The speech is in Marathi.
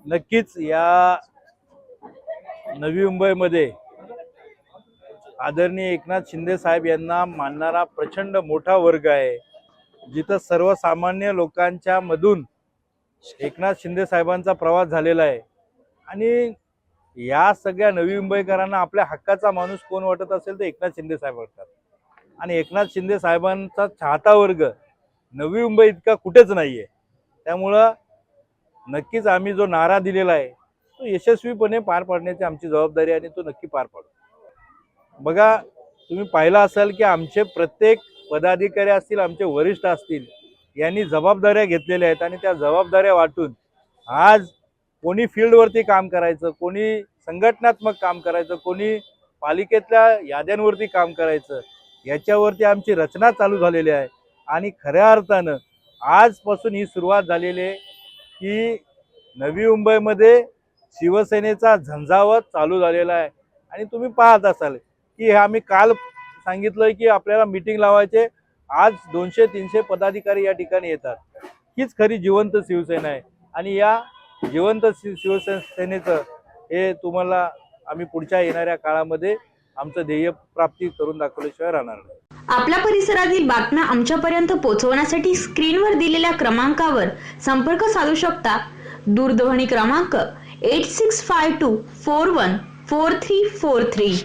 नक्कीच या नवी मुंबईमध्ये आदरणीय एकनाथ शिंदे साहेब यांना मानणारा प्रचंड मोठा वर्ग आहे, जिथं सर्वसामान्य लोकांच्या मधून एकनाथ शिंदे साहेबांचा प्रवास झालेला आहे। आणि या सगळ्या नवी मुंबईकरांना आपल्या हक्काचा माणूस कोण वाटत असेल तर एकनाथ शिंदे साहेब वाटतात। आणि एकनाथ शिंदे साहेबांचा चाहता वर्ग नवी मुंबई इतका कुठेच नाहीये। त्यामुळं नक्कीच आम्ही जो नारा दिलेला आहे तो यशस्वीपणे पार पाडण्याची आमची जबाबदारी आहे आणि तो नक्की पार पाडू। बघा, तुम्ही पाहिलं असाल की आमचे प्रत्येक पदाधिकारी असतील, आमचे वरिष्ठ असतील, यांनी जबाबदाऱ्या घेतलेल्या आहेत आणि त्या जबाबदाऱ्या वाटून आज कोणी फील्डवरती काम करायचं, कोणी संघटनात्मक काम करायचं, कोणी पालिकेतल्या याद्यांवरती काम करायचं, याच्यावरती आमची रचना चालू झालेली आहे। आणि खऱ्या अर्थानं आजपासून ही सुरुवात झालेली आहे की नवी मुंबईमध्ये शिवसेनेचा झंझावात चालू झालेला आहे। आणि तुम्ही पाहत असाल की हे आम्ही काल सांगितलंय की आपल्याला मीटिंग लावायचे, आज 200-300 पदाधिकारी या ठिकाणी येतात। हीच खरी जिवंत शिवसेना आहे आणि या जिवंत शिवसेनेचं हे तुम्हाला आम्ही पुढच्या येणाऱ्या काळामध्ये आमचं ध्येय प्राप्ती करून दाखवल्याशिवाय राहणार नाही। आपल्या परिसरातील बातम्या आमच्यापर्यंत पोहोचवण्यासाठी स्क्रीनवर दिलेल्या क्रमांकावर संपर्क साधू शकता। दूरध्वनी क्रमांक 8652414343।